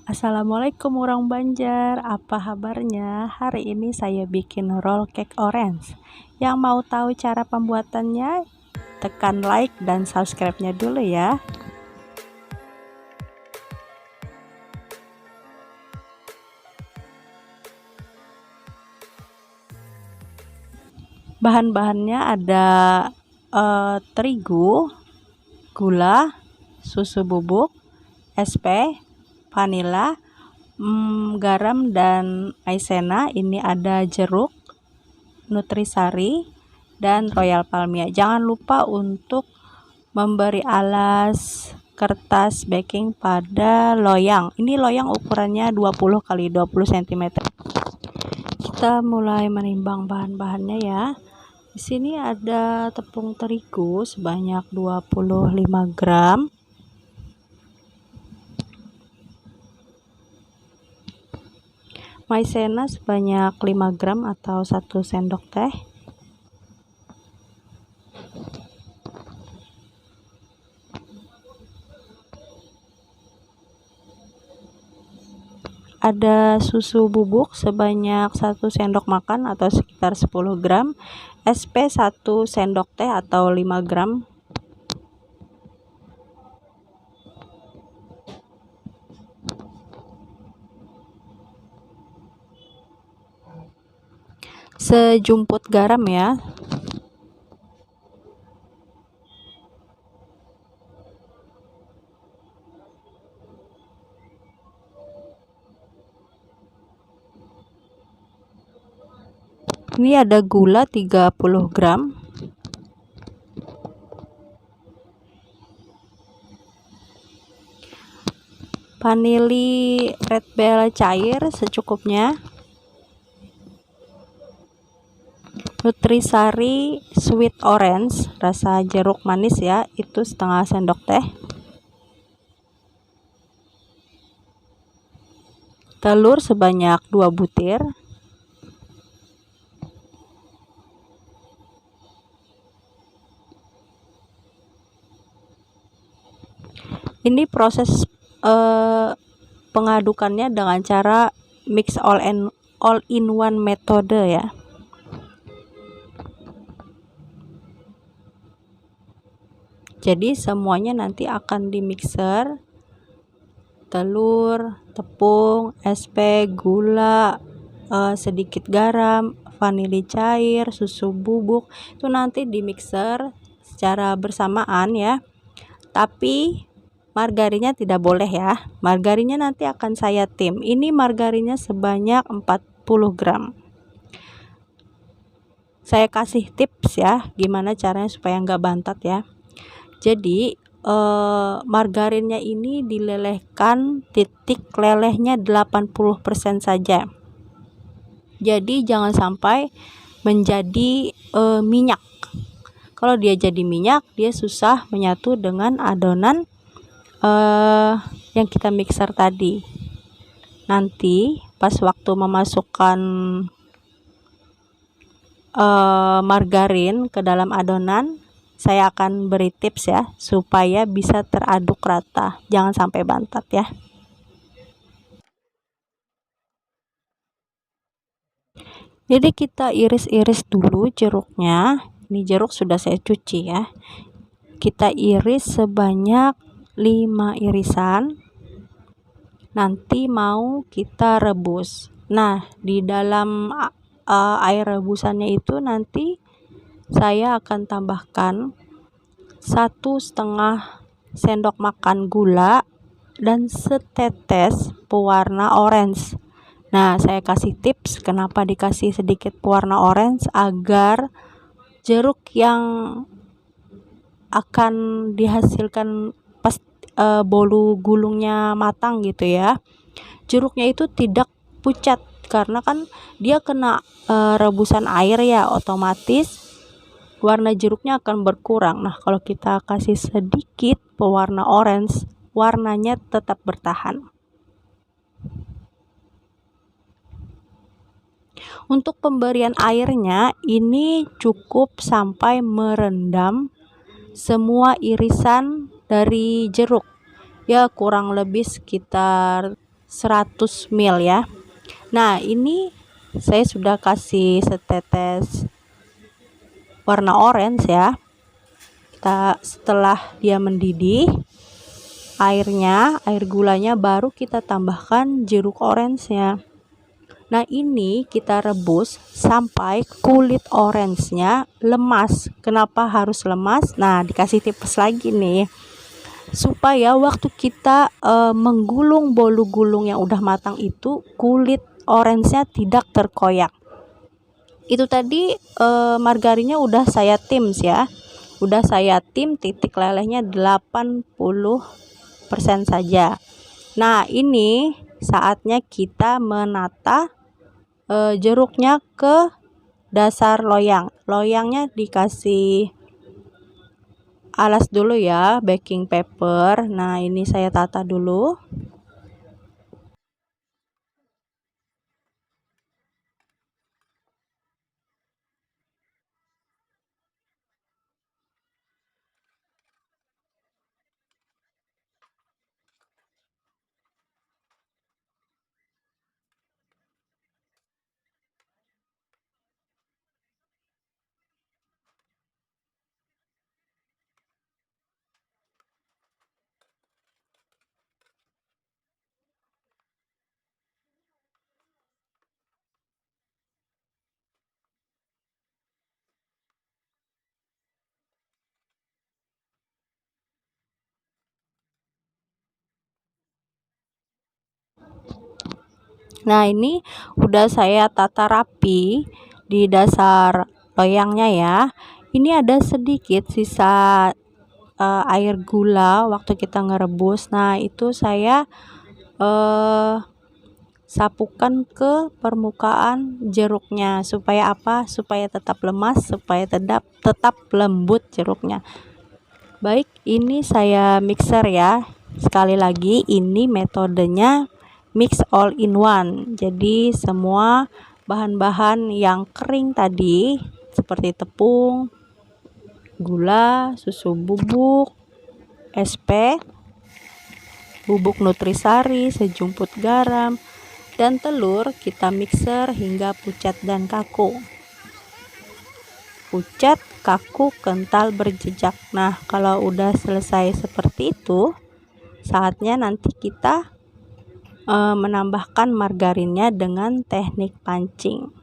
Assalamualaikum orang Banjar, apa kabarnya? Hari ini saya bikin roll cake orange. Yang mau tahu cara pembuatannya, tekan like dan subscribe-nya dulu ya. Bahan-bahannya ada terigu, gula, susu bubuk, SP, vanila, garam dan maizena. Ini ada jeruk, nutrisari, dan royal palmia. Jangan lupa untuk memberi alas kertas baking pada loyang. Ini loyang ukurannya 20 x 20 cm. Kita mulai menimbang bahan-bahannya ya. Di sini ada tepung terigu sebanyak 25 gram. Maizena sebanyak 5 gram atau 1 sendok teh. Ada susu bubuk sebanyak 1 sendok makan atau sekitar 10 gram. SP 1 sendok teh atau 5 gram. Sejumput garam ya. Ini ada gula 30 gram. Vanili red bell cair secukupnya. Nutrisari sweet orange rasa jeruk manis ya, itu setengah sendok teh. Telur sebanyak 2 butir. Ini proses pengadukannya dengan cara mix all in one metode ya. Jadi semuanya nanti akan di mixer, telur, tepung, SP, gula, sedikit garam, vanili cair, susu bubuk, itu nanti di mixer secara bersamaan ya. Tapi margarinnya tidak boleh ya. Margarinnya nanti akan saya tim. Ini margarinnya sebanyak 40 gram. Saya kasih tips ya, gimana caranya supaya nggak bantat ya. Jadi margarinnya ini dilelehkan, titik lelehnya 80% saja. Jadi jangan sampai menjadi minyak. Kalau dia jadi minyak, dia susah menyatu dengan adonan yang kita mixer tadi. Nanti pas waktu memasukkan margarin ke dalam adonan, saya akan beri tips ya supaya bisa teraduk rata, jangan sampai bantat ya. Jadi kita iris-iris dulu jeruknya. Ini jeruk sudah saya cuci ya. Kita iris sebanyak 5 irisan. Nanti mau kita rebus. Nah, di dalam air rebusannya itu nanti saya akan tambahkan 1,5 sendok makan gula dan setetes pewarna orange. Nah, saya kasih tips kenapa dikasih sedikit pewarna orange, agar jeruk yang akan dihasilkan pas bolu gulungnya matang gitu ya, jeruknya itu tidak pucat, karena kan dia kena rebusan air ya, otomatis warna jeruknya akan berkurang. Nah, kalau kita kasih sedikit pewarna orange, warnanya tetap bertahan. Untuk pemberian airnya ini cukup sampai merendam semua irisan dari jeruk ya, kurang lebih sekitar 100 ml ya. Nah, ini saya sudah kasih setetes warna orange ya. Setelah dia mendidih, air gulanya baru kita tambahkan jeruk orange-nya. Nah, ini kita rebus sampai kulit orange-nya lemas. Kenapa harus lemas? Nah, dikasih tips lagi nih, supaya waktu kita menggulung bolu gulung yang udah matang itu, kulit orange-nya tidak terkoyak. Itu tadi margarinnya udah saya tims ya. Udah saya tim, titik lelehnya 80% saja. Nah, ini saatnya kita menata jeruknya ke dasar loyang. Loyangnya dikasih alas dulu ya, baking paper. Nah, ini saya tata dulu. Nah, ini udah saya tata rapi di dasar loyangnya ya. Ini ada sedikit sisa air gula waktu kita ngerebus. Nah, itu saya sapukan ke permukaan jeruknya. Supaya apa? Supaya tetap lemas, supaya tetap lembut jeruknya. Baik, ini saya mixer ya. Sekali lagi, ini metodenya mix all in one. Jadi semua bahan-bahan yang kering tadi seperti tepung, gula, susu bubuk, SP, bubuk nutrisari, sejumput garam, dan telur kita mixer hingga pucat dan kaku. Pucat, kaku, kental, berjejak. Nah, kalau udah selesai seperti itu, saatnya nanti kita menambahkan margarinnya dengan teknik pancing.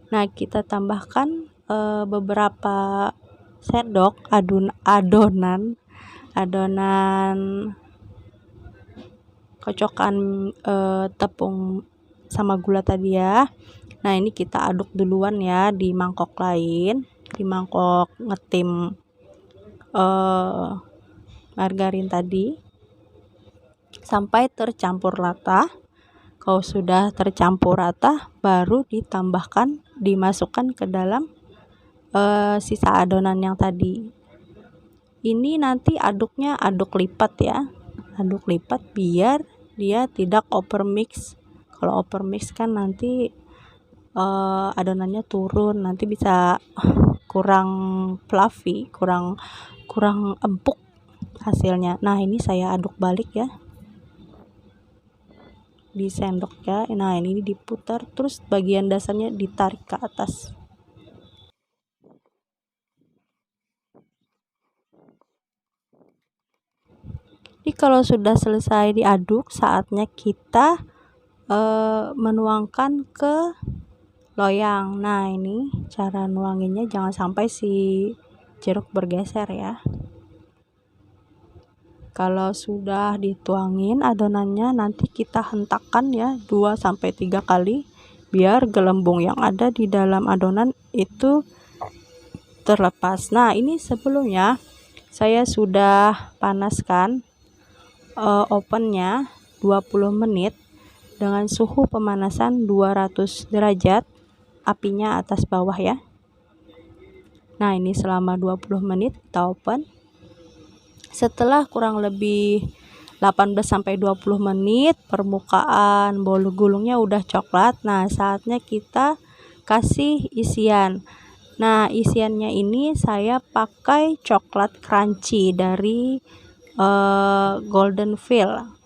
Nah, kita tambahkan beberapa sendok adonan kocokan tepung sama gula tadi ya. Nah, ini kita aduk duluan ya di mangkok lain, di mangkok ngetim margarin tadi sampai tercampur rata. Kalau sudah tercampur rata, baru dimasukkan ke dalam sisa adonan yang tadi. Ini nanti aduknya aduk lipat ya, aduk lipat biar dia tidak overmix. Kalau overmix kan nanti adonannya turun, nanti bisa kurang fluffy, kurang empuk hasilnya. Nah, ini saya aduk balik ya di sendok ya. Nah, ini diputar terus bagian dasarnya ditarik ke atas. Jadi kalau sudah selesai diaduk, saatnya kita menuangkan ke loyang. Nah, ini cara nuanginnya, jangan sampai si jeruk bergeser ya. Kalau sudah dituangin adonannya, nanti kita hentakkan ya 2-3 kali biar gelembung yang ada di dalam adonan itu terlepas. Nah, ini sebelumnya saya sudah panaskan ovennya 20 menit dengan suhu pemanasan 200 derajat, apinya atas bawah ya. Nah, ini selama 20 menit kita open. Setelah kurang lebih 18-20 menit, permukaan bolu gulungnya udah coklat. Nah, saatnya kita kasih isian. Nah, isiannya ini saya pakai coklat crunchy dari Golden Field.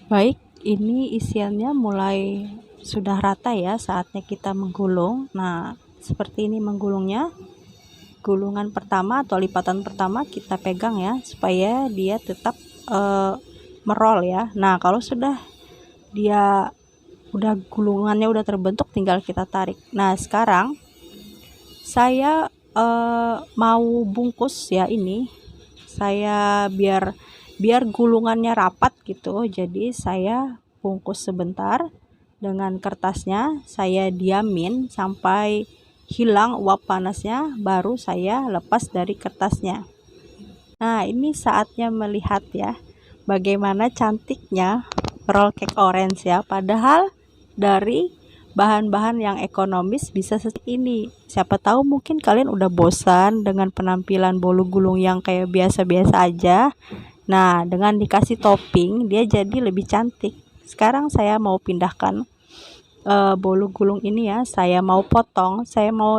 Baik, ini isiannya mulai sudah rata ya, saatnya kita menggulung. Nah, seperti ini menggulungnya. Gulungan pertama atau lipatan pertama kita pegang ya, supaya dia tetap merol ya. Nah, kalau sudah dia udah gulungannya udah terbentuk, tinggal kita tarik. Nah, sekarang saya mau bungkus ya, ini saya biar gulungannya rapat gitu, jadi saya bungkus sebentar dengan kertasnya, saya diamin sampai hilang uap panasnya, baru saya lepas dari kertasnya. Nah, ini saatnya melihat ya bagaimana cantiknya roll cake orange ya, padahal dari bahan-bahan yang ekonomis bisa seperti ini. Siapa tahu mungkin kalian udah bosan dengan penampilan bolu gulung yang kayak biasa-biasa aja. Nah, dengan dikasih topping dia jadi lebih cantik. Sekarang saya mau pindahkan bolu gulung ini ya, saya mau potong, saya mau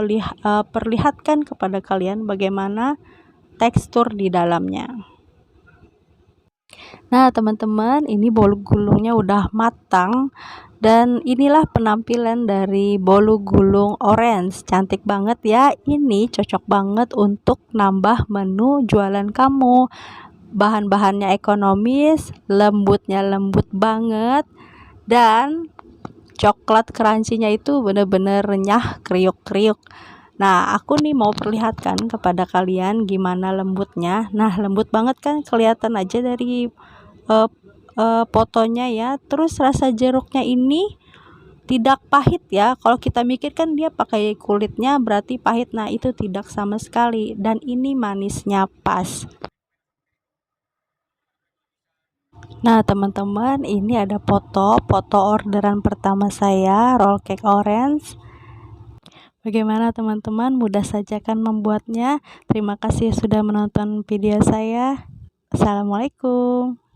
perlihatkan kepada kalian bagaimana tekstur di dalamnya. Nah, teman-teman, ini bolu gulungnya udah matang dan inilah penampilan dari bolu gulung orange. Cantik banget ya. Ini cocok banget untuk nambah menu jualan kamu. Bahan-bahannya ekonomis, lembutnya lembut banget, dan coklat crunchy-nya itu bener-bener renyah, kriuk-kriuk. Nah, aku nih mau perlihatkan kepada kalian gimana lembutnya. Nah, lembut banget kan, kelihatan aja dari fotonya ya. Terus rasa jeruknya ini tidak pahit ya. Kalau kita mikir kan dia pakai kulitnya berarti pahit. Nah, itu tidak sama sekali, dan ini manisnya pas. Nah, teman-teman, ini ada foto orderan pertama saya, roll cake orange. Bagaimana teman-teman, mudah saja kan membuatnya? Terima kasih sudah menonton video saya. Assalamualaikum.